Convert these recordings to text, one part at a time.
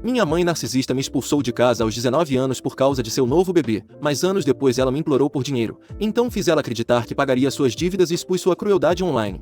Minha mãe narcisista me expulsou de casa aos 19 anos por causa de seu novo bebê, mas anos depois ela me implorou por dinheiro. Então fiz ela acreditar que pagaria suas dívidas e expus sua crueldade online.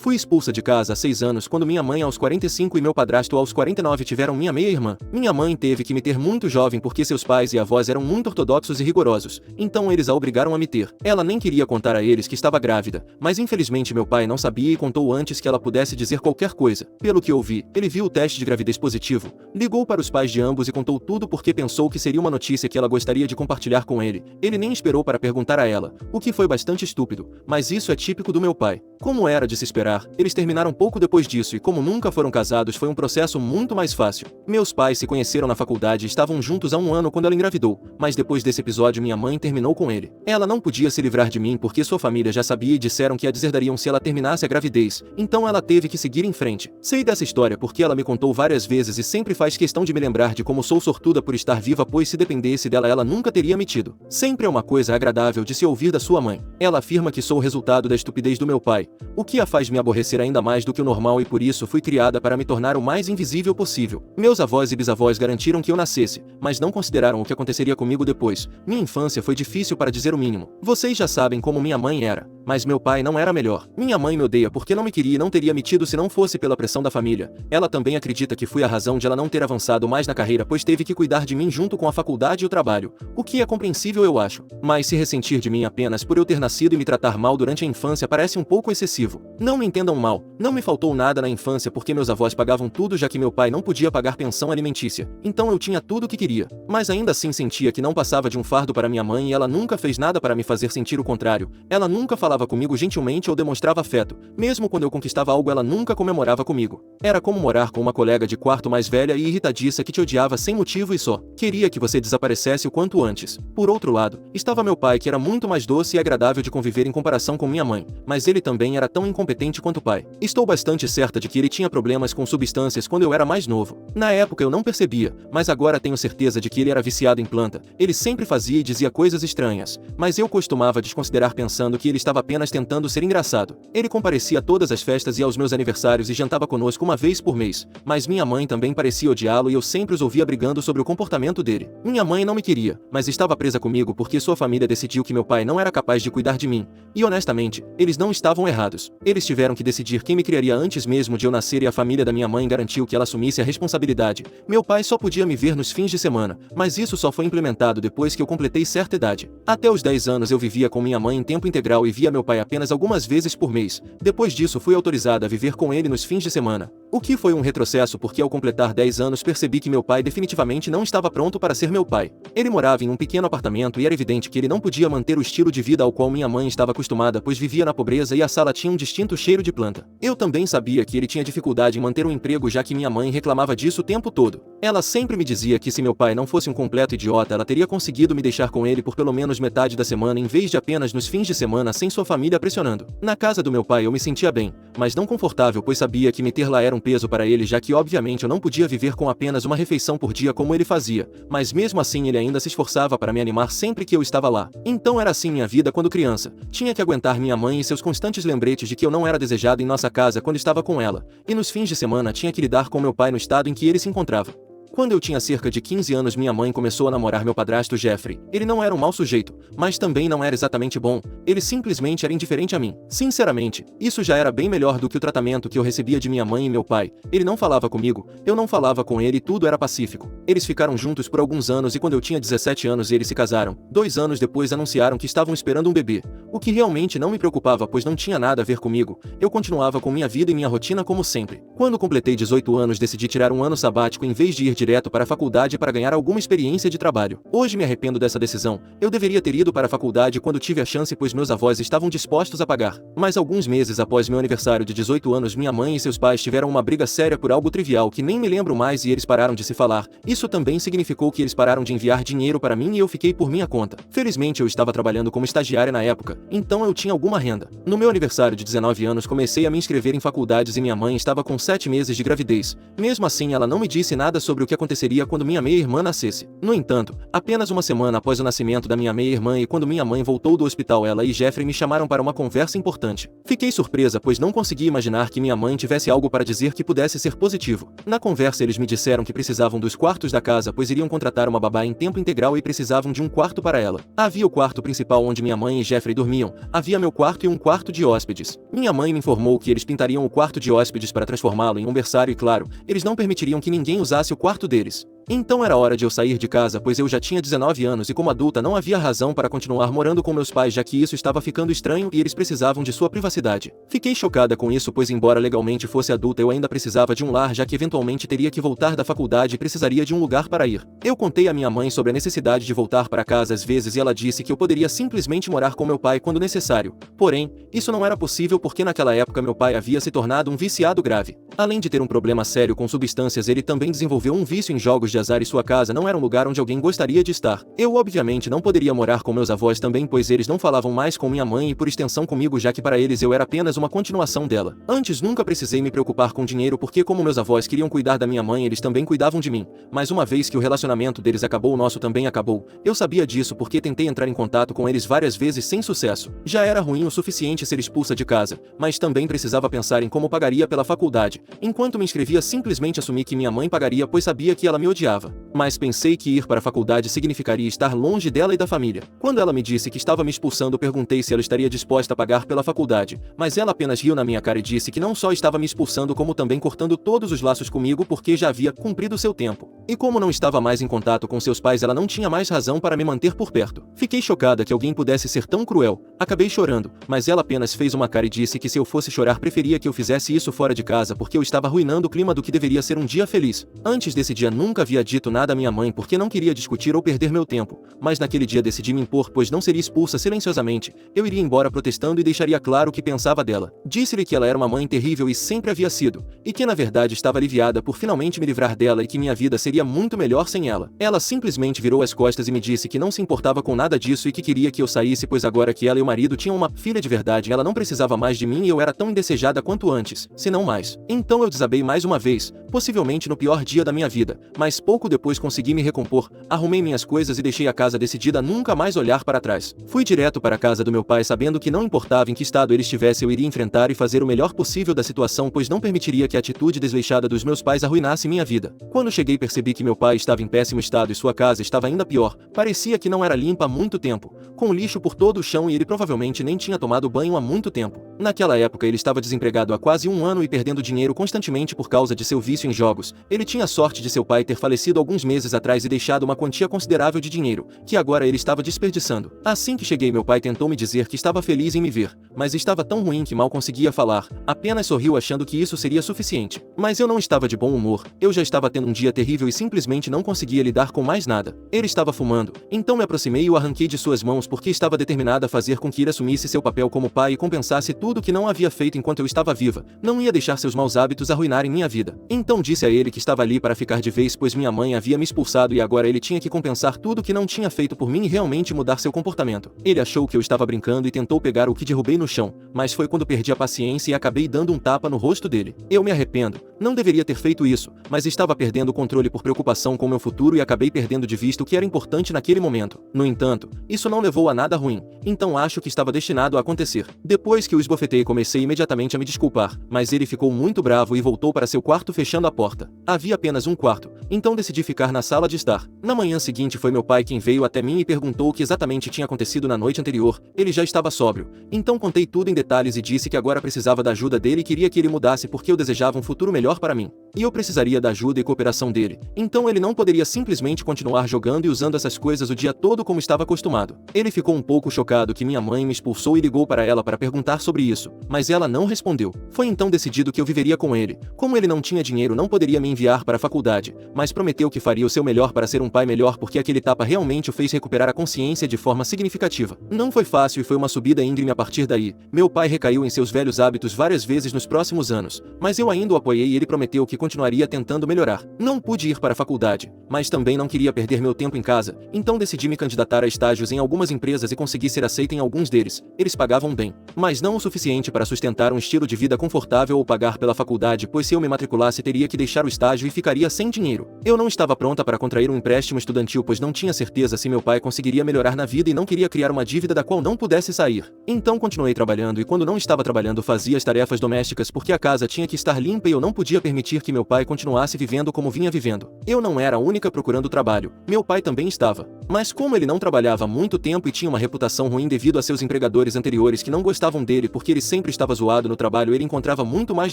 Fui expulsa de casa há 6 anos quando minha mãe aos 45 e meu padrasto aos 49 tiveram minha meia-irmã. Minha mãe teve que me ter muito jovem porque seus pais e avós eram muito ortodoxos e rigorosos, então eles a obrigaram a me ter. Ela nem queria contar a eles que estava grávida, mas infelizmente meu pai não sabia e contou antes que ela pudesse dizer qualquer coisa. Pelo que ouvi, ele viu o teste de gravidez positivo, ligou para os pais de ambos e contou tudo porque pensou que seria uma notícia que ela gostaria de compartilhar com ele. Ele nem esperou para perguntar a ela, o que foi bastante estúpido, mas isso é típico do meu pai. Como era de se esperar, eles terminaram pouco depois disso e como nunca foram casados foi um processo muito mais fácil. Meus pais se conheceram na faculdade e estavam juntos há 1 ano quando ela engravidou, mas depois desse episódio minha mãe terminou com ele. Ela não podia se livrar de mim porque sua família já sabia e disseram que a deserdariam se ela terminasse a gravidez, então ela teve que seguir em frente. Sei dessa história porque ela me contou várias vezes e sempre faz questão de me lembrar de como sou sortuda por estar viva, pois se dependesse dela ela nunca teria me tido. Sempre é uma coisa agradável de se ouvir da sua mãe. Ela afirma que sou o resultado da estupidez do meu pai, o que a faz me aborrecer ainda mais do que o normal e por isso fui criada para me tornar o mais invisível possível. Meus avós e bisavós garantiram que eu nascesse, mas não consideraram o que aconteceria comigo depois. Minha infância foi difícil para dizer o mínimo. Vocês já sabem como minha mãe era, mas meu pai não era melhor. Minha mãe me odeia porque não me queria e não teria me tido se não fosse pela pressão da família. Ela também acredita que fui a razão de ela não ter avançado mais na carreira, pois teve que cuidar de mim junto com a faculdade e o trabalho, o que é compreensível eu acho. Mas se ressentir de mim apenas por eu ter nascido e me tratar mal durante a infância parece um pouco excessivo. Não me entendam mal, não me faltou nada na infância porque meus avós pagavam tudo já que meu pai não podia pagar pensão alimentícia. Então eu tinha tudo o que queria. Mas ainda assim sentia que não passava de um fardo para minha mãe e ela nunca fez nada para me fazer sentir o contrário. Ela nunca falava comigo gentilmente ou demonstrava afeto. Mesmo quando eu conquistava algo ela nunca comemorava comigo. Era como morar com uma colega de quarto mais velha e irritadiça que te odiava sem motivo e só queria que você desaparecesse o quanto antes. Por outro lado, estava meu pai que era muito mais doce e agradável de conviver em comparação com minha mãe, mas ele também era tão incompetente quanto o pai. Estou bastante certa de que ele tinha problemas com substâncias quando eu era mais novo. Na época eu não percebia, mas agora tenho certeza de que ele era viciado em planta. Ele sempre fazia e dizia coisas estranhas, mas eu costumava desconsiderar pensando que ele estava apenas tentando ser engraçado. Ele comparecia a todas as festas e aos meus aniversários e jantava conosco uma vez por mês, mas minha mãe também parecia odiá-lo e eu sempre os ouvia brigando sobre o comportamento dele. Minha mãe não me queria, mas estava presa comigo porque sua família decidiu que meu pai não era capaz de cuidar de mim. E honestamente, eles não estavam errados. Eles tiveram que decidir quem me criaria antes mesmo de eu nascer e a família da minha mãe garantiu que ela assumisse a responsabilidade. Meu pai só podia me ver nos fins de semana, mas isso só foi implementado depois que eu completei certa idade. Até os 10 anos eu vivia com minha mãe em tempo integral e via meu pai apenas algumas vezes por mês. Depois disso fui autorizada a viver com ele nos fins de semana. O que foi um retrocesso porque ao completar 10 anos percebi que meu pai definitivamente não estava pronto para ser meu pai. Ele morava em um pequeno apartamento e era evidente que ele não podia manter o estilo de vida ao qual minha mãe estava acostumada, pois vivia na pobreza e a sala tinha um distinto cheiro de planta. Eu também sabia que ele tinha dificuldade em manter um emprego já que minha mãe reclamava disso o tempo todo. Ela sempre me dizia que se meu pai não fosse um completo idiota ela teria conseguido me deixar com ele por pelo menos metade da semana em vez de apenas nos fins de semana sem sua família pressionando. Na casa do meu pai eu me sentia bem, mas não confortável pois sabia que me ter lá era um peso para ele já que obviamente eu não podia viver com apenas uma refeição por dia como ele fazia, mas mesmo assim ele ainda se esforçava para me animar sempre que eu estava lá. Então era assim minha vida quando criança. Tinha que aguentar minha mãe e seus constantes lembretes de que eu não era desejado em nossa casa quando estava com ela, e nos fins de semana tinha que lidar com meu pai no estado em que ele se encontrava. Quando eu tinha cerca de 15 anos minha mãe começou a namorar meu padrasto Jeffrey. Ele não era um mau sujeito, mas também não era exatamente bom, ele simplesmente era indiferente a mim. Sinceramente, isso já era bem melhor do que o tratamento que eu recebia de minha mãe e meu pai. Ele não falava comigo, eu não falava com ele e tudo era pacífico. Eles ficaram juntos por alguns anos e quando eu tinha 17 anos eles se casaram. 2 anos depois anunciaram que estavam esperando um bebê. O que realmente não me preocupava pois não tinha nada a ver comigo, eu continuava com minha vida e minha rotina como sempre. Quando completei 18 anos decidi tirar um ano sabático em vez de ir direto para a faculdade para ganhar alguma experiência de trabalho. Hoje me arrependo dessa decisão, eu deveria ter ido para a faculdade quando tive a chance pois meus avós estavam dispostos a pagar. Mas alguns meses após meu aniversário de 18 anos minha mãe e seus pais tiveram uma briga séria por algo trivial que nem me lembro mais e eles pararam de se falar. Isso também significou que eles pararam de enviar dinheiro para mim e eu fiquei por minha conta. Felizmente eu estava trabalhando como estagiária na época, então eu tinha alguma renda. No meu aniversário de 19 anos comecei a me inscrever em faculdades e minha mãe estava com 7 meses de gravidez. Mesmo assim ela não me disse nada sobre o que aconteceria quando minha meia-irmã nascesse. No entanto, apenas uma semana após o nascimento da minha meia-irmã e quando minha mãe voltou do hospital, ela e Jeffrey me chamaram para uma conversa importante. Fiquei surpresa, pois não conseguia imaginar que minha mãe tivesse algo para dizer que pudesse ser positivo. Na conversa, eles me disseram que precisavam dos quartos da casa, pois iriam contratar uma babá em tempo integral e precisavam de um quarto para ela. Havia o quarto principal onde minha mãe e Jeffrey dormiam, havia meu quarto e um quarto de hóspedes. Minha mãe me informou que eles pintariam o quarto de hóspedes para transformá-lo em um berçário e, claro, eles não permitiriam que ninguém usasse o quarto deles. Então era hora de eu sair de casa, pois eu já tinha 19 anos e como adulta não havia razão para continuar morando com meus pais, já que isso estava ficando estranho e eles precisavam de sua privacidade. Fiquei chocada com isso, pois embora legalmente fosse adulta eu ainda precisava de um lar, já que eventualmente teria que voltar da faculdade e precisaria de um lugar para ir. Eu contei à minha mãe sobre a necessidade de voltar para casa às vezes e ela disse que eu poderia simplesmente morar com meu pai quando necessário. Porém, isso não era possível porque naquela época meu pai havia se tornado um viciado grave. Além de ter um problema sério com substâncias, ele também desenvolveu um vício em jogos de azar e sua casa não era um lugar onde alguém gostaria de estar. Eu obviamente não poderia morar com meus avós também, pois eles não falavam mais com minha mãe e por extensão comigo, já que para eles eu era apenas uma continuação dela. Antes nunca precisei me preocupar com dinheiro porque como meus avós queriam cuidar da minha mãe, eles também cuidavam de mim. Mas uma vez que o relacionamento deles acabou, o nosso também acabou. Eu sabia disso porque tentei entrar em contato com eles várias vezes sem sucesso. Já era ruim o suficiente ser expulsa de casa, mas também precisava pensar em como pagaria pela faculdade. Enquanto me inscrevia, simplesmente assumi que minha mãe pagaria, pois sabia que ela me odiava. Mas pensei que ir para a faculdade significaria estar longe dela e da família. Quando ela me disse que estava me expulsando, perguntei se ela estaria disposta a pagar pela faculdade, mas ela apenas riu na minha cara e disse que não só estava me expulsando como também cortando todos os laços comigo porque já havia cumprido seu tempo. E como não estava mais em contato com seus pais, ela não tinha mais razão para me manter por perto. Fiquei chocada que alguém pudesse ser tão cruel. Acabei chorando, mas ela apenas fez uma cara e disse que se eu fosse chorar preferia que eu fizesse isso fora de casa porque eu estava arruinando o clima do que deveria ser um dia feliz. Antes desse dia nunca havia dito nada à minha mãe porque não queria discutir ou perder meu tempo, mas naquele dia decidi me impor, pois não seria expulsa silenciosamente. Eu iria embora protestando e deixaria claro o que pensava dela. Disse-lhe que ela era uma mãe terrível e sempre havia sido, e que na verdade estava aliviada por finalmente me livrar dela e que minha vida seria muito melhor sem ela. Ela simplesmente virou as costas e me disse que não se importava com nada disso e que queria que eu saísse, pois agora que ela e o marido tinham uma filha de verdade, ela não precisava mais de mim e eu era tão indesejada quanto antes, se não mais. Então eu desabei mais uma vez, possivelmente no pior dia da minha vida, mas pouco depois consegui me recompor, arrumei minhas coisas e deixei a casa decidida a nunca mais olhar para trás. Fui direto para a casa do meu pai sabendo que não importava em que estado ele estivesse, eu iria enfrentar e fazer o melhor possível da situação, pois não permitiria que a atitude desleixada dos meus pais arruinasse minha vida. Quando cheguei percebi que meu pai estava em péssimo estado e sua casa estava ainda pior, parecia que não era limpa há muito tempo, com lixo por todo o chão e ele provavelmente nem tinha tomado banho há muito tempo. Naquela época ele estava desempregado há quase um ano e perdendo dinheiro constantemente por causa de seu vício em jogos. Ele tinha sorte de seu pai ter falecido alguns meses atrás e deixado uma quantia considerável de dinheiro, que agora ele estava desperdiçando. Assim que cheguei, meu pai tentou me dizer que estava feliz em me ver, mas estava tão ruim que mal conseguia falar, apenas sorriu achando que isso seria suficiente. Mas eu não estava de bom humor, eu já estava tendo um dia terrível e simplesmente não conseguia lidar com mais nada. Ele estava fumando, então me aproximei e o arranquei de suas mãos porque estava determinada a fazer com que ele assumisse seu papel como pai e compensasse tudo que não havia feito enquanto eu estava viva. Não ia deixar seus maus hábitos arruinarem minha vida. Então disse a ele que estava ali para ficar de vez, pois minha mãe havia me expulsado e agora ele tinha que compensar tudo que não tinha feito por mim e realmente mudar seu comportamento. Ele achou que eu estava brincando e tentou pegar o que derrubei no chão, mas foi quando perdi a paciência e acabei dando um tapa no rosto dele. Eu me arrependo, não deveria ter feito isso, mas estava perdendo o controle por preocupação com meu futuro e acabei perdendo de vista o que era importante naquele momento. No entanto, isso não levou a nada ruim, então acho que estava destinado a acontecer. Depois que o esbofetei, comecei imediatamente a me desculpar, mas ele ficou muito bravo e voltou para seu quarto fechando a porta. Havia apenas um quarto, então decidi ficar na sala de estar. Na manhã seguinte foi meu pai quem veio até mim e perguntou o que exatamente tinha acontecido na noite anterior. Ele já estava sóbrio, então contei tudo em detalhes e disse que agora precisava da ajuda dele e queria que ele mudasse porque eu desejava um futuro melhor para mim. E eu precisaria da ajuda e cooperação dele. Então ele não poderia simplesmente continuar jogando e usando essas coisas o dia todo como estava acostumado. Ele ficou um pouco chocado que minha mãe me expulsou e ligou para ela para perguntar sobre isso, mas ela não respondeu. Foi então decidido que eu viveria com ele. Como ele não tinha dinheiro, não poderia me enviar para a faculdade, mas prometeu que faria o seu melhor para ser um pai melhor porque aquele tapa realmente o fez recuperar a consciência de forma significativa. Não foi fácil e foi uma subida íngreme a partir daí. Meu pai recaiu em seus velhos hábitos várias vezes nos próximos anos, mas eu ainda o apoiei e ele prometeu que continuaria tentando melhorar. Não pude ir para a faculdade, mas também não queria perder meu tempo em casa, então decidi me candidatar a estágios em algumas empresas e consegui ser aceito em alguns deles. Eles pagavam bem, mas não o suficiente para sustentar um estilo de vida confortável ou pagar pela faculdade, pois se eu me matriculasse teria que deixar o estágio e ficaria sem dinheiro. Eu não estava pronta para contrair um empréstimo estudantil, pois não tinha certeza se meu pai conseguiria melhorar na vida e não queria criar uma dívida da qual não pudesse sair. Então continuei trabalhando e quando não estava trabalhando fazia as tarefas domésticas porque a casa tinha que estar limpa e eu não podia permitir que meu pai continuasse vivendo como vinha vivendo. Eu não era a única procurando trabalho, meu pai também estava. Mas como ele não trabalhava há muito tempo e tinha uma reputação ruim devido a seus empregadores anteriores que não gostavam dele porque ele sempre estava zoado no trabalho, ele encontrava muito mais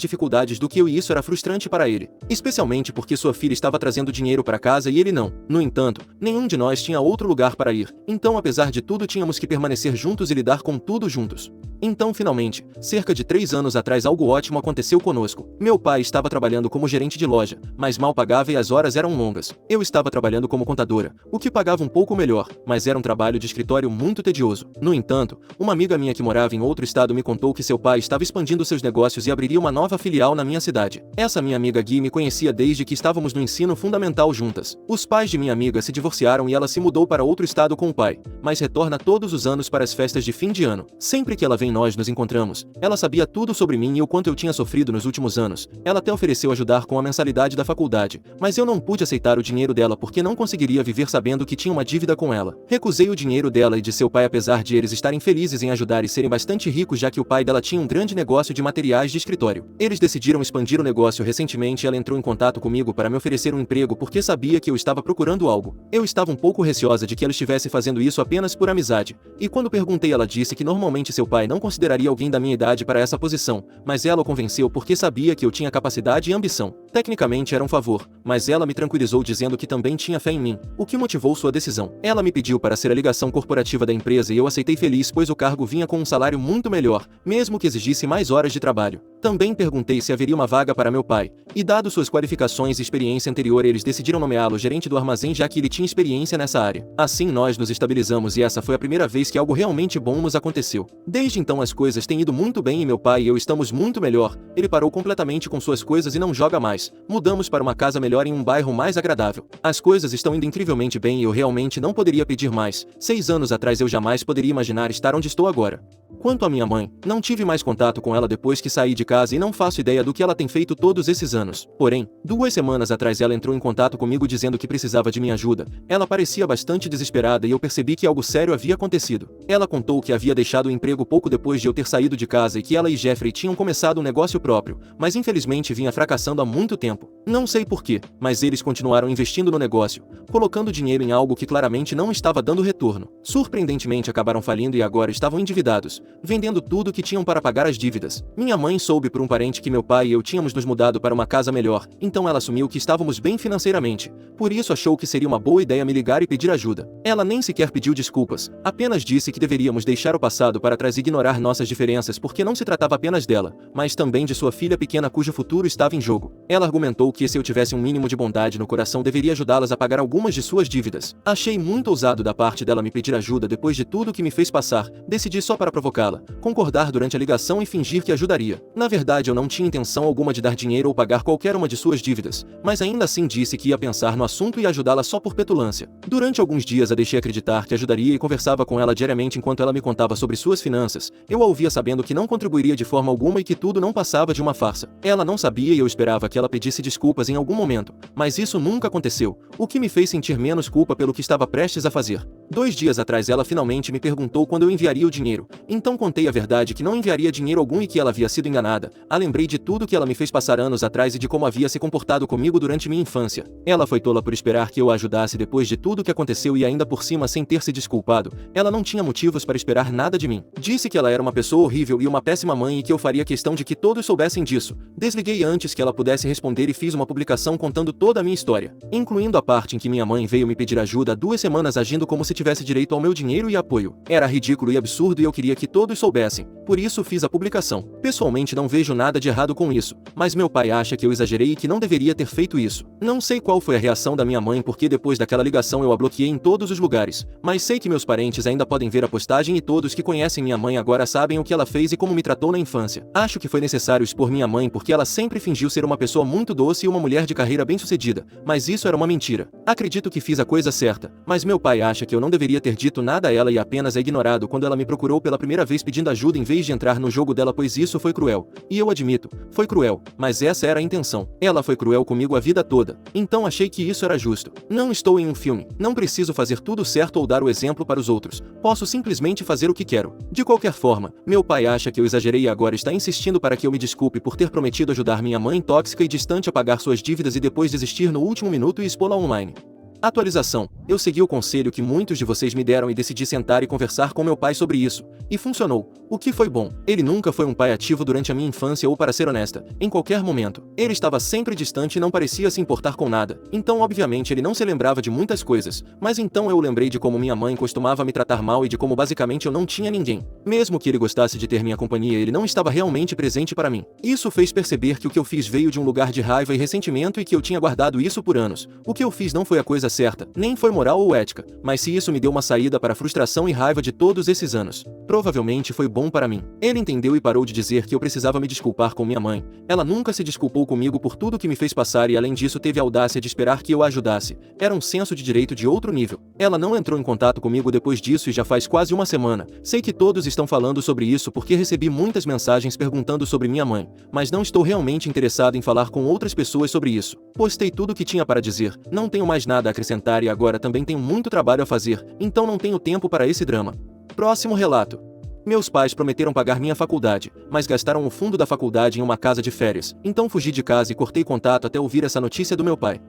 dificuldades do que eu e isso era frustrante para ele. Especialmente porque sua filha estava trazendo dinheiro para casa e ele não. No entanto, nenhum de nós tinha outro lugar para ir. Então, apesar de tudo, tínhamos que permanecer juntos e lidar com tudo juntos. Então, finalmente, cerca de 3 anos atrás algo ótimo aconteceu conosco. Meu pai estava trabalhando como gerente de loja, mas mal pagava e as horas eram longas. Eu estava trabalhando como contadora, o que pagava um pouco melhor, mas era um trabalho de escritório muito tedioso. No entanto, uma amiga minha que morava em outro estado me contou que seu pai estava expandindo seus negócios e abriria uma nova filial na minha cidade. Essa minha amiga Gui me conhecia desde que estávamos no ensino fundamental juntas. Os pais de minha amiga se divorciaram e ela se mudou para outro estado com o pai, mas retorna todos os anos para as festas de fim de ano. Sempre que ela vem nós nos encontramos. Ela sabia tudo sobre mim e o quanto eu tinha sofrido nos últimos anos. Ela até ofereceu ajudar com a mensalidade da faculdade, mas eu não pude aceitar o dinheiro dela porque não conseguiria viver sabendo que tinha uma dívida com ela. Recusei o dinheiro dela e de seu pai, apesar de eles estarem felizes em ajudar e serem bastante ricos, já que o pai dela tinha um grande negócio de materiais de escritório. Eles decidiram expandir o negócio recentemente e ela entrou em contato comigo para me oferecer um emprego porque sabia que eu estava procurando algo. Eu estava um pouco receosa de que ela estivesse fazendo isso apenas por amizade, e quando perguntei ela disse que normalmente seu pai não consideraria alguém da minha idade para essa posição, mas ela o convenceu porque sabia que eu tinha capacidade e ambição. Tecnicamente era um favor, mas ela me tranquilizou dizendo que também tinha fé em mim, o que motivou sua decisão. Ela me pediu para ser a ligação corporativa da empresa e eu aceitei feliz, pois o cargo vinha com um salário muito melhor, mesmo que exigisse mais horas de trabalho. Também perguntei se haveria uma vaga para meu pai, e dado suas qualificações e experiência anterior, eles decidiram nomeá-lo gerente do armazém, já que ele tinha experiência nessa área. Assim nós nos estabilizamos e essa foi a primeira vez que algo realmente bom nos aconteceu. Desde então as coisas têm ido muito bem e meu pai e eu estamos muito melhor. Ele parou completamente com suas coisas e não joga mais. Mudamos para uma casa melhor em um bairro mais agradável. As coisas estão indo incrivelmente bem e eu realmente não poderia pedir mais. 6 anos atrás eu jamais poderia imaginar estar onde estou agora. Quanto à minha mãe, não tive mais contato com ela depois que saí de casa e não faço ideia do que ela tem feito todos esses anos. Porém, 2 semanas atrás ela entrou em contato comigo dizendo que precisava de minha ajuda. Ela parecia bastante desesperada e eu percebi que algo sério havia acontecido. Ela contou que havia deixado o emprego pouco depois de eu ter saído de casa e que ela e Jeffrey tinham começado um negócio próprio, mas infelizmente vinha fracassando há muito tempo. Não sei porquê, mas eles continuaram investindo no negócio, colocando dinheiro em algo que claramente não estava dando retorno. Surpreendentemente acabaram falindo e agora estavam endividados, vendendo tudo que tinham para pagar as dívidas. Minha mãe soube por um parente que meu pai e eu tínhamos nos mudado para uma casa melhor, então ela assumiu que estávamos bem financeiramente. Por isso achou que seria uma boa ideia me ligar e pedir ajuda. Ela nem sequer pediu desculpas, apenas disse que deveríamos deixar o passado para trás e ignorar nossas diferenças porque não se tratava apenas dela, mas também de sua filha pequena cujo futuro estava em jogo. Ela argumentou que se eu tivesse um mínimo de bondade no coração deveria ajudá-las a pagar algumas de suas dívidas. Achei muito ousado da parte dela me pedir ajuda depois de tudo que me fez passar. Decidi só para provocá-la, concordar durante a ligação e fingir que ajudaria. Na verdade eu não tinha intenção alguma de dar dinheiro ou pagar qualquer uma de suas dívidas, mas ainda assim disse que ia pensar no assunto e ajudá-la só por petulância. Durante alguns dias a deixei acreditar que ajudaria e conversava com ela diariamente enquanto ela me contava sobre suas finanças. Eu a ouvia sabendo que não contribuiria de forma alguma e que tudo não passava de uma farsa. Ela não sabia e eu esperava que ela pedisse desculpas em algum momento, mas isso nunca aconteceu, o que me fez sentir menos culpa pelo que estava prestes a fazer. 2 dias atrás ela finalmente me perguntou quando eu enviaria o dinheiro, então contei a verdade que não enviaria dinheiro algum e que ela havia sido enganada. Lembrei de tudo que ela me fez passar anos atrás e de como havia se comportado comigo durante minha infância. Ela foi tola por esperar que eu a ajudasse depois de tudo que aconteceu e ainda por cima sem ter se desculpado. Ela não tinha motivos para esperar nada de mim. Disse que ela era uma pessoa horrível e uma péssima mãe e que eu faria questão de que todos soubessem disso. Desliguei antes que ela pudesse responder e fiz uma publicação contando toda a minha história, incluindo a parte em que minha mãe veio me pedir ajuda há 2 semanas agindo como se tivesse direito ao meu dinheiro e apoio. Era ridículo e absurdo e eu queria que todos soubessem. Por isso fiz a publicação. Pessoalmente não vejo nada de errado com isso, mas meu pai acha que eu exagerei e que não deveria ter feito isso. Não sei qual foi a reação da minha mãe porque depois daquela ligação eu a bloqueei em todos os lugares, mas sei que meus parentes ainda podem ver a postagem e todos que conhecem minha mãe agora sabem o que ela fez e como me tratou na infância. Acho que foi necessário expor minha mãe porque ela sempre fingiu ser uma pessoa muito doce e uma mulher de carreira bem-sucedida, mas isso era uma mentira. Acredito que fiz a coisa certa, mas meu pai acha que eu não deveria ter dito nada a ela e apenas a ignorado quando ela me procurou pela primeira vez pedindo ajuda em vez de entrar no jogo dela, pois isso foi cruel. E eu admito, foi cruel, mas essa era a intenção. Ela foi cruel comigo a vida toda, então achei que isso era justo. Não estou em um filme, não preciso fazer tudo certo ou dar o exemplo para os outros, posso simplesmente fazer o que quero. De qualquer forma, meu pai acha que eu exagerei e agora está insistindo para que eu me desculpe por ter prometido ajudar minha mãe tóxica e distante a pagar suas dívidas e depois desistir no último minuto e expô-la online. Atualização. Eu segui o conselho que muitos de vocês me deram e decidi sentar e conversar com meu pai sobre isso. E funcionou. O que foi bom. Ele nunca foi um pai ativo durante a minha infância ou, para ser honesta, em qualquer momento. Ele estava sempre distante e não parecia se importar com nada. Então obviamente ele não se lembrava de muitas coisas. Mas então eu lembrei de como minha mãe costumava me tratar mal e de como basicamente eu não tinha ninguém. Mesmo que ele gostasse de ter minha companhia, ele não estava realmente presente para mim. Isso fez perceber que o que eu fiz veio de um lugar de raiva e ressentimento e que eu tinha guardado isso por anos. O que eu fiz não foi a coisa certa, nem foi moral ou ética, mas se isso me deu uma saída para a frustração e raiva de todos esses anos, provavelmente foi bom para mim. Ele entendeu e parou de dizer que eu precisava me desculpar com minha mãe. Ela nunca se desculpou comigo por tudo que me fez passar e além disso teve a audácia de esperar que eu a ajudasse. Era um senso de direito de outro nível. Ela não entrou em contato comigo depois disso e já faz quase uma semana. Sei que todos estão falando sobre isso porque recebi muitas mensagens perguntando sobre minha mãe, mas não estou realmente interessado em falar com outras pessoas sobre isso. Postei tudo o que tinha para dizer, não tenho mais nada a acrescentar e agora também tenho muito trabalho a fazer, então não tenho tempo para esse drama. Próximo relato. Meus pais prometeram pagar minha faculdade, mas gastaram o fundo da faculdade em uma casa de férias, então fugi de casa e cortei contato até ouvir essa notícia do meu pai.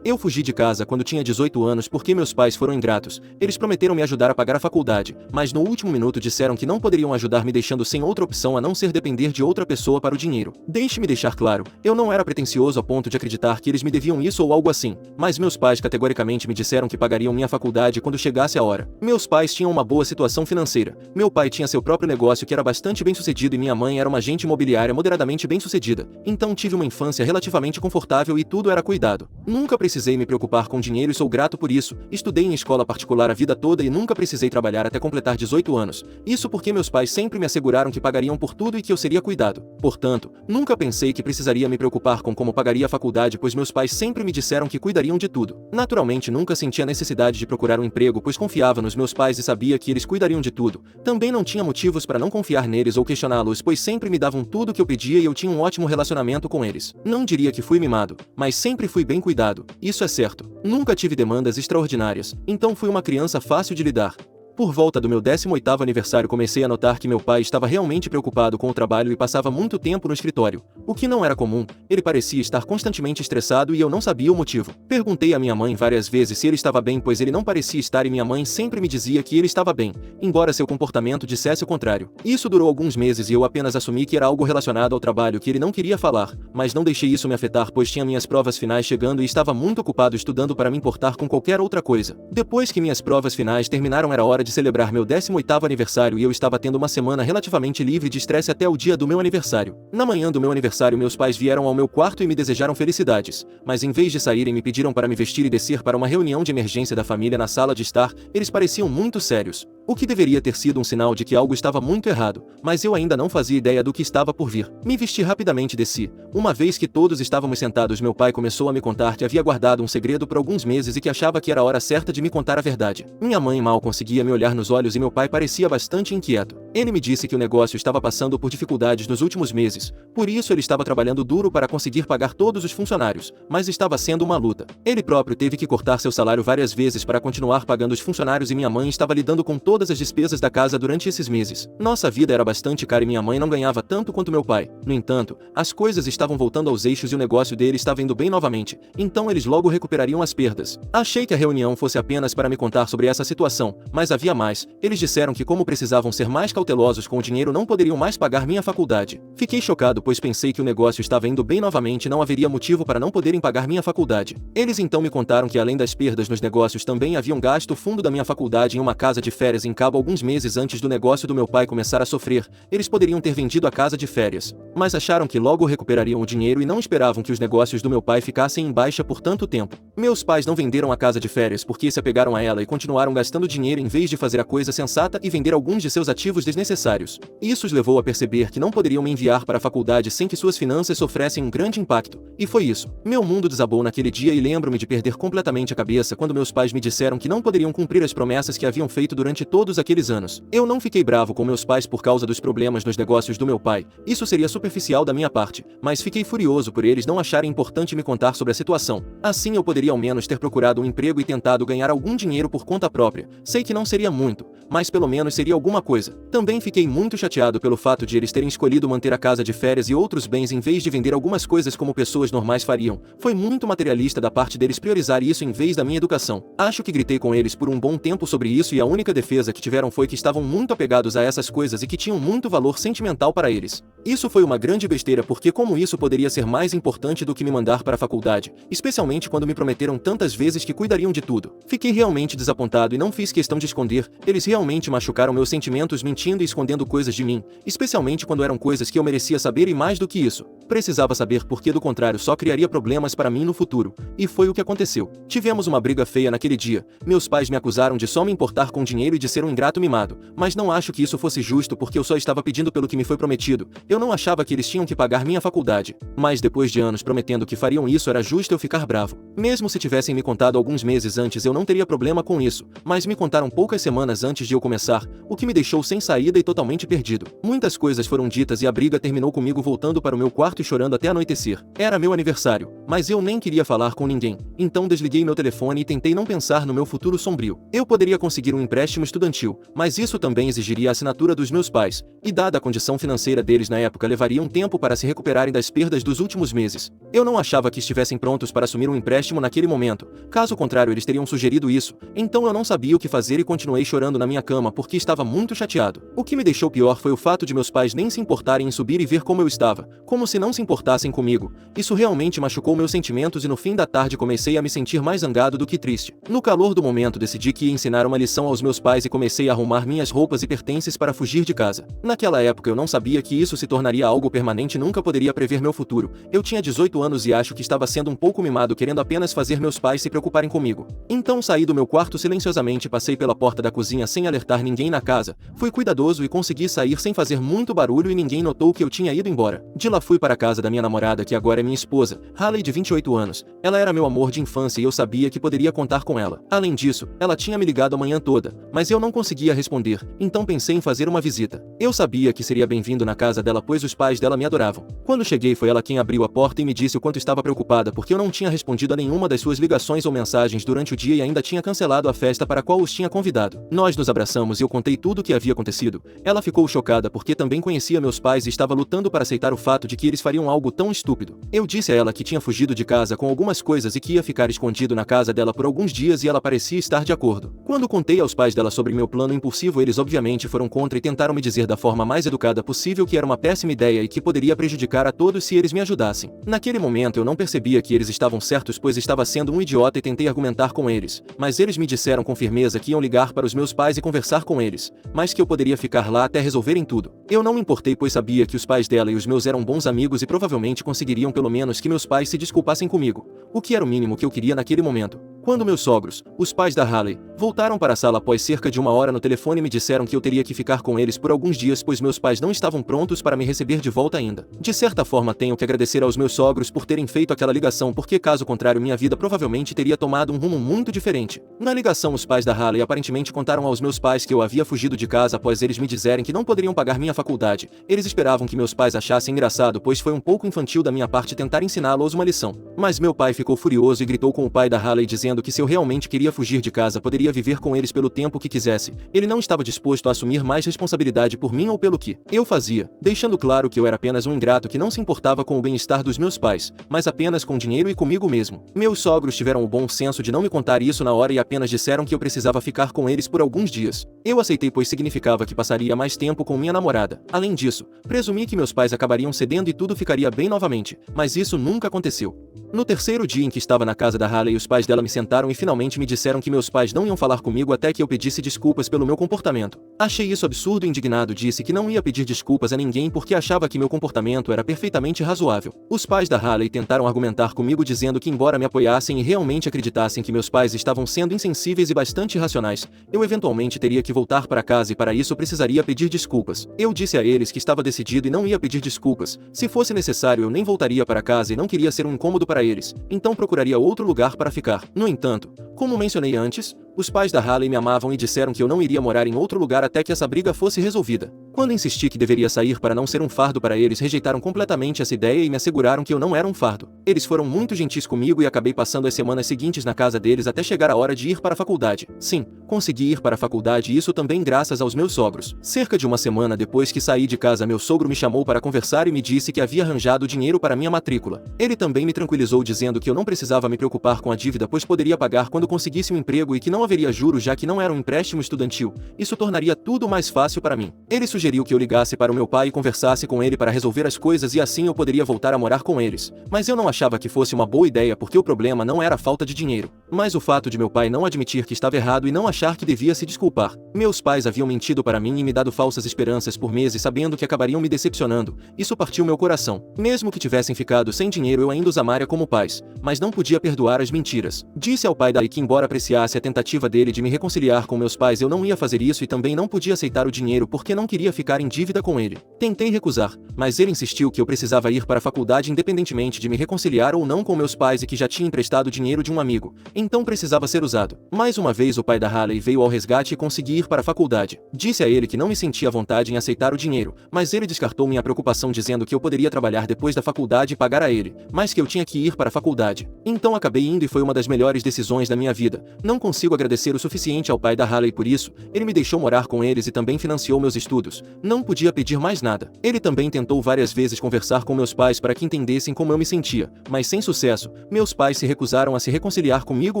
Eu fugi de casa quando tinha 18 anos porque meus pais foram ingratos. Eles prometeram me ajudar a pagar a faculdade, mas no último minuto disseram que não poderiam ajudar me deixando sem outra opção a não ser depender de outra pessoa para o dinheiro. Deixe-me deixar claro, eu não era pretensioso a ponto de acreditar que eles me deviam isso ou algo assim, mas meus pais categoricamente me disseram que pagariam minha faculdade quando chegasse a hora. Meus pais tinham uma boa situação financeira. Meu pai tinha seu próprio negócio que era bastante bem sucedido e minha mãe era uma agente imobiliária moderadamente bem sucedida. Então tive uma infância relativamente confortável e tudo era cuidado. Nunca precisei me preocupar com dinheiro e sou grato por isso. Estudei em escola particular a vida toda e nunca precisei trabalhar até completar 18 anos. Isso porque meus pais sempre me asseguraram que pagariam por tudo e que eu seria cuidado. Portanto, nunca pensei que precisaria me preocupar com como pagaria a faculdade, pois meus pais sempre me disseram que cuidariam de tudo. Naturalmente, nunca senti a necessidade de procurar um emprego, pois confiava nos meus pais e sabia que eles cuidariam de tudo. Também não tinha motivos para não confiar neles ou questioná-los, pois sempre me davam tudo o que eu pedia e eu tinha um ótimo relacionamento com eles. Não diria que fui mimado, mas sempre fui bem cuidado. Isso é certo. Nunca tive demandas extraordinárias, então fui uma criança fácil de lidar. Por volta do meu 18º aniversário comecei a notar que meu pai estava realmente preocupado com o trabalho e passava muito tempo no escritório. O que não era comum, ele parecia estar constantemente estressado e eu não sabia o motivo. Perguntei à minha mãe várias vezes se ele estava bem, pois ele não parecia estar e minha mãe sempre me dizia que ele estava bem, embora seu comportamento dissesse o contrário. Isso durou alguns meses e eu apenas assumi que era algo relacionado ao trabalho que ele não queria falar, mas não deixei isso me afetar pois tinha minhas provas finais chegando e estava muito ocupado estudando para me importar com qualquer outra coisa. Depois que minhas provas finais terminaram era hora de celebrar meu 18º aniversário e eu estava tendo uma semana relativamente livre de estresse até o dia do meu aniversário. Na manhã do meu aniversário meus pais vieram ao meu quarto e me desejaram felicidades, mas em vez de saírem me pediram para me vestir e descer para uma reunião de emergência da família na sala de estar. Eles pareciam muito sérios, o que deveria ter sido um sinal de que algo estava muito errado, mas eu ainda não fazia ideia do que estava por vir. Me vesti rapidamente e desci. Uma vez que todos estávamos sentados, meu pai começou a me contar que havia guardado um segredo por alguns meses e que achava que era a hora certa de me contar a verdade. Minha mãe mal conseguia me olhar nos olhos e meu pai parecia bastante inquieto. Ele me disse que o negócio estava passando por dificuldades nos últimos meses, por isso ele estava trabalhando duro para conseguir pagar todos os funcionários, mas estava sendo uma luta. Ele próprio teve que cortar seu salário várias vezes para continuar pagando os funcionários e minha mãe estava lidando com todo todas as despesas da casa durante esses meses. Nossa vida era bastante cara e minha mãe não ganhava tanto quanto meu pai. No entanto, as coisas estavam voltando aos eixos e o negócio dele estava indo bem novamente, então eles logo recuperariam as perdas. Achei que a reunião fosse apenas para me contar sobre essa situação, mas havia mais. Eles disseram que como precisavam ser mais cautelosos com o dinheiro não poderiam mais pagar minha faculdade. Fiquei chocado pois pensei que o negócio estava indo bem novamente e não haveria motivo para não poderem pagar minha faculdade. Eles então me contaram que além das perdas nos negócios também haviam gasto o fundo da minha faculdade em uma casa de férias em Cabo alguns meses antes do negócio do meu pai começar a sofrer. Eles poderiam ter vendido a casa de férias, mas acharam que logo recuperariam o dinheiro e não esperavam que os negócios do meu pai ficassem em baixa por tanto tempo. Meus pais não venderam a casa de férias porque se apegaram a ela e continuaram gastando dinheiro em vez de fazer a coisa sensata e vender alguns de seus ativos desnecessários. Isso os levou a perceber que não poderiam me enviar para a faculdade sem que suas finanças sofressem um grande impacto. E foi isso. Meu mundo desabou naquele dia e lembro-me de perder completamente a cabeça quando meus pais me disseram que não poderiam cumprir as promessas que haviam feito durante todos aqueles anos. Eu não fiquei bravo com meus pais por causa dos problemas nos negócios do meu pai. Isso seria superficial da minha parte, mas fiquei furioso por eles não acharem importante me contar sobre a situação. Assim eu poderia ao menos ter procurado um emprego e tentado ganhar algum dinheiro por conta própria. Sei que não seria muito, mas pelo menos seria alguma coisa. Também fiquei muito chateado pelo fato de eles terem escolhido manter a casa de férias e outros bens em vez de vender algumas coisas como pessoas normais fariam. Foi muito materialista da parte deles priorizar isso em vez da minha educação. Acho que gritei com eles por um bom tempo sobre isso e a única defesa que tiveram foi que estavam muito apegados a essas coisas e que tinham muito valor sentimental para eles. Isso foi uma grande besteira porque como isso poderia ser mais importante do que me mandar para a faculdade, especialmente quando me prometeram tantas vezes que cuidariam de tudo. Fiquei realmente desapontado e não fiz questão de esconder. Eles realmente machucaram meus sentimentos mentindo e escondendo coisas de mim, especialmente quando eram coisas que eu merecia saber e mais do que isso. Precisava saber porque do contrário só criaria problemas para mim no futuro. E foi o que aconteceu. Tivemos uma briga feia naquele dia. Meus pais me acusaram de só me importar com dinheiro e de ser um ingrato mimado. Mas não acho que isso fosse justo porque eu só estava pedindo pelo que me foi prometido. Eu não achava que eles tinham que pagar minha faculdade. Mas depois de anos prometendo que fariam isso era justo eu ficar bravo. Mesmo se tivessem me contado alguns meses antes eu não teria problema com isso. Mas me contaram poucas semanas antes de eu começar, o que me deixou sem saída e totalmente perdido. Muitas coisas foram ditas e a briga terminou comigo voltando para o meu quarto e chorando até anoitecer. Era meu aniversário, mas eu nem queria falar com ninguém. Então desliguei meu telefone e tentei não pensar no meu futuro sombrio. Eu poderia conseguir um empréstimo estudantil, mas isso também exigiria a assinatura dos meus pais, e dada a condição financeira deles na época levaria um tempo para se recuperarem das perdas dos últimos meses. Eu não achava que estivessem prontos para assumir um empréstimo naquele momento, caso contrário eles teriam sugerido isso, então eu não sabia o que fazer e continuei chorando na minha cama porque estava muito chateado. O que me deixou pior foi o fato de meus pais nem se importarem em subir e ver como eu estava, como se não se importassem comigo. Isso realmente machucou meus sentimentos e no fim da tarde comecei a me sentir mais zangado do que triste. No calor do momento decidi que ia ensinar uma lição aos meus pais e comecei a arrumar minhas roupas e pertences para fugir de casa. Naquela época eu não sabia que isso se tornaria algo permanente e nunca poderia prever meu futuro. Eu tinha 18 anos e acho que estava sendo um pouco mimado querendo apenas fazer meus pais se preocuparem comigo. Então saí do meu quarto silenciosamente e passei pela porta da cozinha sem alertar ninguém na casa. Fui cuidadoso e consegui sair sem fazer muito barulho e ninguém notou que eu tinha ido embora. De lá fui para a casa da minha namorada que agora é minha esposa, Hailey de 28 anos. Ela era meu amor de infância e eu sabia que poderia contar com ela. Além disso, ela tinha me ligado a manhã toda, mas eu não conseguia responder, então pensei em fazer uma visita. Eu sabia que seria bem-vindo na casa dela pois os pais dela me adoravam. Quando cheguei foi ela quem abriu a porta e me disse o quanto estava preocupada porque eu não tinha respondido a nenhuma das suas ligações ou mensagens durante o dia e ainda tinha cancelado a festa para a qual os tinha convidado. Nós nos abraçamos e eu contei tudo o que havia acontecido. Ela ficou chocada porque também conhecia meus pais e estava lutando para aceitar o fato de que eles fariam algo tão estúpido. Eu disse a ela que tinha fugido de casa com algumas coisas e que ia ficar escondido na casa dela por alguns dias e ela parecia estar de acordo. Quando contei aos pais dela sobre meu plano impulsivo eles obviamente foram contra e tentaram me dizer da forma mais educada possível que era uma péssima ideia e que poderia prejudicar a todos se eles me ajudassem. Naquele momento eu não percebia que eles estavam certos pois estava sendo um idiota e tentei argumentar com eles, mas eles me disseram com firmeza que iam ligar para os meus pais e conversar com eles, mas que eu poderia ficar lá até resolverem tudo. Eu não me importei pois sabia que os pais dela e os meus eram bons amigos e provavelmente conseguiriam pelo menos que meus pais se desculpassem comigo, o que era o mínimo que eu queria naquele momento. Quando meus sogros, os pais da Hailey, voltaram para a sala após cerca de 1 hora no telefone me disseram que eu teria que ficar com eles por alguns dias pois meus pais não estavam prontos para me receber de volta ainda. De certa forma tenho que agradecer aos meus sogros por terem feito aquela ligação porque caso contrário minha vida provavelmente teria tomado um rumo muito diferente. Na ligação os pais da Hailey aparentemente contaram aos meus pais que eu havia fugido de casa após eles me dizerem que não poderiam pagar minha faculdade. Eles esperavam que meus pais achassem engraçado pois foi um pouco infantil da minha parte tentar ensiná-los uma lição. Mas meu pai ficou furioso e gritou com o pai da Hailey dizendo que se eu realmente queria fugir de casa poderia poderia viver com eles pelo tempo que quisesse. Ele não estava disposto a assumir mais responsabilidade por mim ou pelo que eu fazia, deixando claro que eu era apenas um ingrato que não se importava com o bem-estar dos meus pais, mas apenas com dinheiro e comigo mesmo. Meus sogros tiveram o bom senso de não me contar isso na hora e apenas disseram que eu precisava ficar com eles por alguns dias. Eu aceitei, pois significava que passaria mais tempo com minha namorada. Além disso, presumi que meus pais acabariam cedendo e tudo ficaria bem novamente, mas isso nunca aconteceu. No terceiro dia em que estava na casa da Hailey, os pais dela me sentaram e finalmente me disseram que meus pais não iam falar comigo até que eu pedisse desculpas pelo meu comportamento. Achei isso absurdo e indignado disse que não ia pedir desculpas a ninguém porque achava que meu comportamento era perfeitamente razoável. Os pais da Hailey tentaram argumentar comigo dizendo que embora me apoiassem e realmente acreditassem que meus pais estavam sendo insensíveis e bastante irracionais, eu eventualmente teria que voltar para casa e para isso precisaria pedir desculpas. Eu disse a eles que estava decidido e não ia pedir desculpas. Se fosse necessário eu nem voltaria para casa e não queria ser um incômodo para eles, então procuraria outro lugar para ficar. No entanto, como mencionei antes, os pais da Hailey me amavam e disseram que eu não iria morar em outro lugar até que essa briga fosse resolvida. Quando insisti que deveria sair para não ser um fardo para eles, rejeitaram completamente essa ideia e me asseguraram que eu não era um fardo. Eles foram muito gentis comigo e acabei passando as semanas seguintes na casa deles até chegar a hora de ir para a faculdade. Sim, consegui ir para a faculdade e isso também graças aos meus sogros. Cerca de uma semana depois que saí de casa, meu sogro me chamou para conversar e me disse que havia arranjado dinheiro para minha matrícula. Ele também me tranquilizou dizendo que eu não precisava me preocupar com a dívida, pois poderia pagar quando conseguisse um emprego e que não haveria juros já que não era um empréstimo estudantil. Isso tornaria tudo mais fácil para mim. Ele sugeriu que eu ligasse para o meu pai e conversasse com ele para resolver as coisas e assim eu poderia voltar a morar com eles. Mas eu não achava que fosse uma boa ideia porque o problema não era a falta de dinheiro, mas o fato de meu pai não admitir que estava errado e não achar que devia se desculpar. Meus pais haviam mentido para mim e me dado falsas esperanças por meses sabendo que acabariam me decepcionando. Isso partiu meu coração. Mesmo que tivessem ficado sem dinheiro eu ainda os amaria como pais, mas não podia perdoar as mentiras. Disse ao pai da que embora apreciasse a tentativa dele de me reconciliar com meus pais eu não ia fazer isso e também não podia aceitar o dinheiro porque não queria ficar em dívida com ele. Tentei recusar, mas ele insistiu que eu precisava ir para a faculdade independentemente de me reconciliar ou não com meus pais e que já tinha emprestado dinheiro de um amigo, então precisava ser usado. Mais uma vez o pai da Hailey veio ao resgate e consegui ir para a faculdade. Disse a ele que não me sentia à vontade em aceitar o dinheiro, mas ele descartou minha preocupação dizendo que eu poderia trabalhar depois da faculdade e pagar a ele, mas que eu tinha que ir para a faculdade. Então acabei indo e foi uma das melhores decisões da minha vida. Não consigo agradecer o suficiente ao pai da Hailey por isso. Ele me deixou morar com eles e também financiou meus estudos. Não podia pedir mais nada. Ele também tentou várias vezes conversar com meus pais para que entendessem como eu me sentia, mas sem sucesso. Meus pais se recusaram a se reconciliar comigo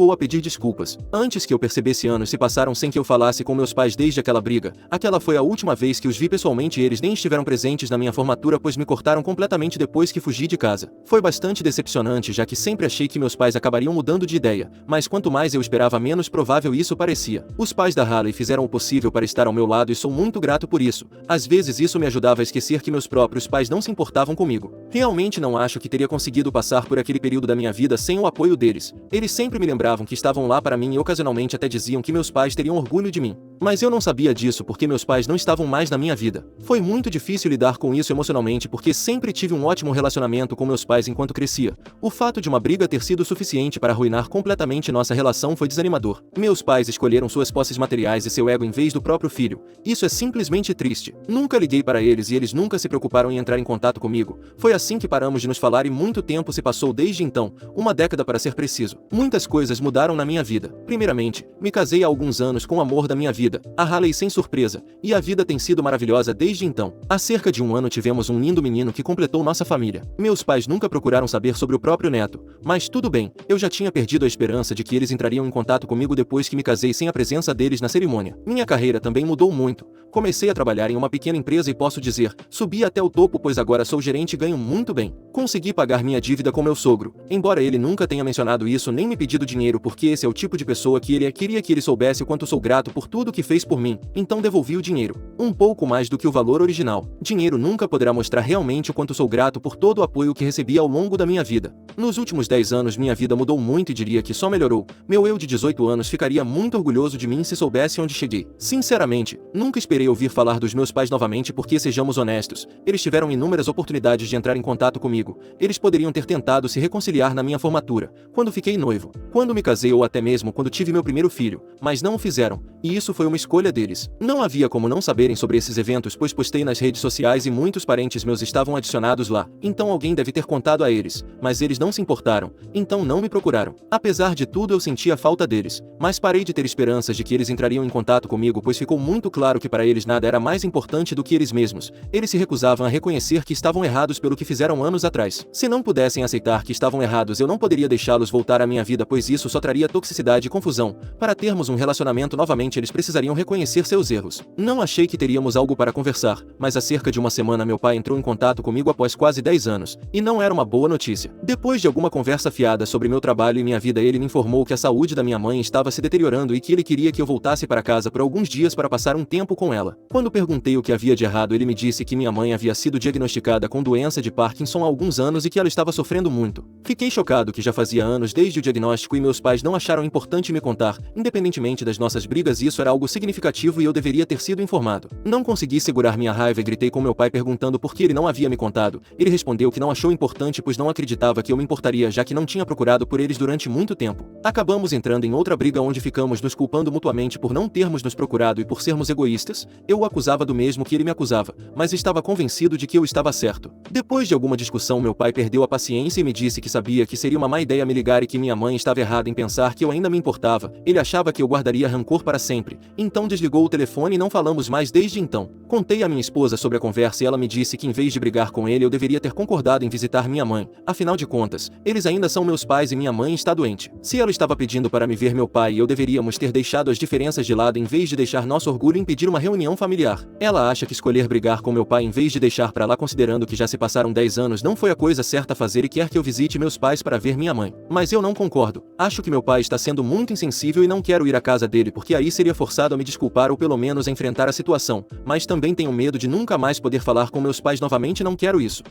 ou a pedir desculpas. Antes que eu percebesse, anos se passaram sem que eu falasse com meus pais desde aquela briga. Aquela foi a última vez que os vi pessoalmente e eles nem estiveram presentes na minha formatura pois me cortaram completamente depois que fugi de casa. Foi bastante decepcionante já que sempre achei que meus pais acabariam mudando de ideia, mas quanto mais eu esperava menos provável isso parecia. Os pais da Hailey fizeram o possível para estar ao meu lado e sou muito grato por isso. Às vezes isso me ajudava a esquecer que meus próprios pais não se importavam comigo. Realmente não acho que teria conseguido passar por aquele período da minha vida sem o apoio deles. Eles sempre me lembravam que estavam lá para mim e ocasionalmente até diziam que meus pais teriam orgulho de mim. Mas eu não sabia disso porque meus pais não estavam mais na minha vida. Foi muito difícil lidar com isso emocionalmente porque sempre tive um ótimo relacionamento com meus pais enquanto crescia. O fato de uma briga ter sido suficiente para arruinar completamente nossa relação foi desanimador. Meus pais escolheram suas posses materiais e seu ego em vez do próprio filho. Isso é simplesmente triste. Nunca liguei para eles e eles nunca se preocuparam em entrar em contato comigo. Foi assim que paramos de nos falar e muito tempo se passou desde então, uma década para ser preciso. Muitas coisas mudaram na minha vida. Primeiramente, me casei há alguns anos com o amor da minha vida, a Hailey sem surpresa, e a vida tem sido maravilhosa desde então. Há cerca de um ano tivemos um lindo menino que completou nossa família. Meus pais nunca procuraram saber sobre o próprio neto, mas tudo bem, eu já tinha perdido a esperança de que eles entrariam em contato comigo depois que me casei sem a presença deles na cerimônia. Minha carreira também mudou muito. Comecei a trabalhar em uma pequena empresa e posso dizer, subi até o topo pois agora sou gerente e ganho muito bem. Consegui pagar minha dívida com meu sogro, embora ele nunca tenha mencionado isso nem me pedido dinheiro porque esse é o tipo de pessoa que ele é. Queria que ele soubesse o quanto sou grato por tudo que fez por mim, então devolvi o dinheiro. Um pouco mais do que o valor original. Dinheiro nunca poderá mostrar realmente o quanto sou grato por todo o apoio que recebi ao longo da minha vida. Nos últimos 10 anos minha vida mudou muito e diria que só melhorou. Meu eu de 18 anos ficaria muito orgulhoso de mim se soubesse onde cheguei. Sinceramente, nunca esperei ouvir falar dos meus pais novamente porque, sejamos honestos, eles tiveram inúmeras oportunidades de entrar em contato comigo. Eles poderiam ter tentado se reconciliar na minha formatura, quando fiquei noivo, quando me casei ou até mesmo quando tive meu primeiro filho, mas não o fizeram, e isso foi foi uma escolha deles. Não havia como não saberem sobre esses eventos, pois postei nas redes sociais e muitos parentes meus estavam adicionados lá, então alguém deve ter contado a eles, mas eles não se importaram, então não me procuraram. Apesar de tudo eu sentia a falta deles, mas parei de ter esperanças de que eles entrariam em contato comigo, pois ficou muito claro que para eles nada era mais importante do que eles mesmos. Eles se recusavam a reconhecer que estavam errados pelo que fizeram anos atrás. Se não pudessem aceitar que estavam errados, eu não poderia deixá-los voltar à minha vida, pois isso só traria toxicidade e confusão. Para termos um relacionamento novamente, eles precisariam reconhecer seus erros. Não achei que teríamos algo para conversar, mas há cerca de uma semana meu pai entrou em contato comigo após quase 10 anos, e não era uma boa notícia. Depois de alguma conversa fiada sobre meu trabalho e minha vida, ele me informou que a saúde da minha mãe estava se deteriorando e que ele queria que eu voltasse para casa por alguns dias para passar um tempo com ela. Quando perguntei o que havia de errado, ele me disse que minha mãe havia sido diagnosticada com doença de Parkinson há alguns anos e que ela estava sofrendo muito. Fiquei chocado, que já fazia anos desde o diagnóstico e meus pais não acharam importante me contar, independentemente das nossas brigas. Isso era algo significativo e eu deveria ter sido informado. Não consegui segurar minha raiva e gritei com meu pai perguntando por que ele não havia me contado. Ele respondeu que não achou importante, pois não acreditava que eu me importaria, já que não tinha procurado por eles durante muito tempo. Acabamos entrando em outra briga onde ficamos nos culpando mutuamente por não termos nos procurado e por sermos egoístas. Eu o acusava do mesmo que ele me acusava, mas estava convencido de que eu estava certo. Depois de alguma discussão, meu pai perdeu a paciência e me disse que sabia que seria uma má ideia me ligar e que minha mãe estava errada em pensar que eu ainda me importava. Ele achava que eu guardaria rancor para sempre. Então desligou o telefone e não falamos mais desde então. Contei à minha esposa sobre a conversa e ela me disse que em vez de brigar com ele, eu deveria ter concordado em visitar minha mãe. Afinal de contas, eles ainda são meus pais e minha mãe está doente. Se ela estava pedindo para me ver meu pai, eu deveríamos ter deixado as diferenças de lado em vez de deixar nosso orgulho impedir uma reunião familiar. Ela acha que escolher brigar com meu pai em vez de deixar para lá, considerando que já se passaram 10 anos, não foi a coisa certa a fazer e quer que eu visite meus pais para ver minha mãe. Mas eu não concordo. Acho que meu pai está sendo muito insensível e não quero ir à casa dele, porque aí seria forçado a me desculpar ou pelo menos a enfrentar a situação. Mas também tenho medo de nunca mais poder falar com meus pais novamente, não quero isso.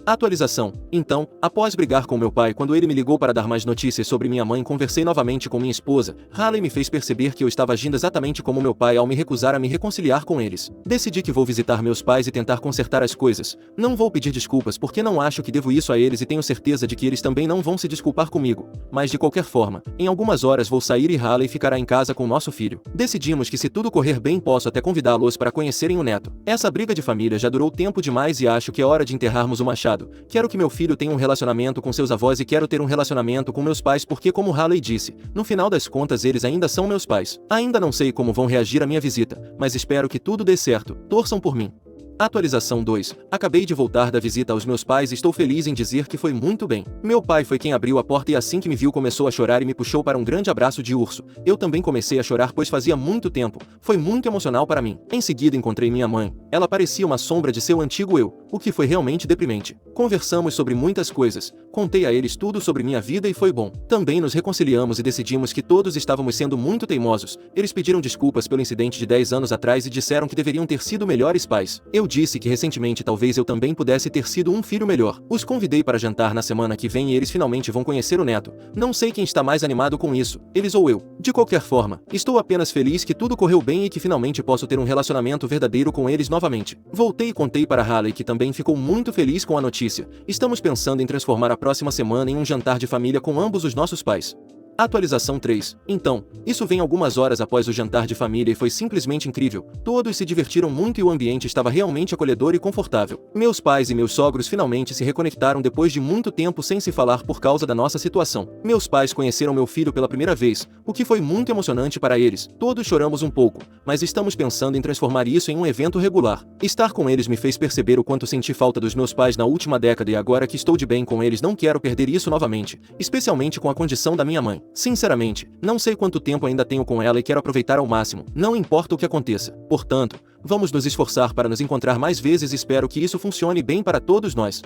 Atualização. Então, após brigar com meu pai, quando ele me ligou para dar mais notícias sobre minha mãe, conversei novamente com minha esposa. Haley me fez perceber que eu estava agindo exatamente como meu pai ao me recusar a me reconciliar com eles. Decidi que vou visitar meus pais e tentar consertar as coisas. Não vou pedir desculpas porque não acho que devo isso a eles e tenho certeza de que eles também não vão se desculpar comigo. Mas de qualquer forma, em algumas horas vou sair e Haley ficará em casa com nosso filho. Decidimos que se tudo correr bem posso até convidá-los para conhecerem o neto. Essa briga de família já durou tempo demais e acho que é hora de enterrarmos o machado. Quero que meu filho tenha um relacionamento com seus avós e quero ter um relacionamento com meus pais porque, como Haley disse, no final das contas eles ainda são meus pais. Ainda não sei como vão reagir à minha visita, mas espero que tudo dê certo. Torçam por mim. Atualização 2. Acabei de voltar da visita aos meus pais e estou feliz em dizer que foi muito bem. Meu pai foi quem abriu a porta e assim que me viu começou a chorar e me puxou para um grande abraço de urso. Eu também comecei a chorar pois fazia muito tempo. Foi muito emocional para mim. Em seguida encontrei minha mãe. Ela parecia uma sombra de seu antigo eu, o que foi realmente deprimente. Conversamos sobre muitas coisas. Contei a eles tudo sobre minha vida e foi bom. Também nos reconciliamos e decidimos que todos estávamos sendo muito teimosos. Eles pediram desculpas pelo incidente de 10 anos atrás e disseram que deveriam ter sido melhores pais. Eu disse que recentemente talvez eu também pudesse ter sido um filho melhor. Os convidei para jantar na semana que vem e eles finalmente vão conhecer o neto. Não sei quem está mais animado com isso, eles ou eu. De qualquer forma, estou apenas feliz que tudo correu bem e que finalmente posso ter um relacionamento verdadeiro com eles novamente. Voltei e contei para Haley, que também ficou muito feliz com a notícia. Estamos pensando em transformar a próxima semana em um jantar de família com ambos os nossos pais. Atualização 3. Então, isso vem algumas horas após o jantar de família e foi simplesmente incrível. Todos se divertiram muito e o ambiente estava realmente acolhedor e confortável. Meus pais e meus sogros finalmente se reconectaram depois de muito tempo sem se falar por causa da nossa situação. Meus pais conheceram meu filho pela primeira vez, o que foi muito emocionante para eles. Todos choramos um pouco, mas estamos pensando em transformar isso em um evento regular. Estar com eles me fez perceber o quanto senti falta dos meus pais na última década e agora que estou de bem com eles não quero perder isso novamente, especialmente com a condição da minha mãe. Sinceramente, não sei quanto tempo ainda tenho com ela e quero aproveitar ao máximo, não importa o que aconteça. Portanto, vamos nos esforçar para nos encontrar mais vezes e espero que isso funcione bem para todos nós.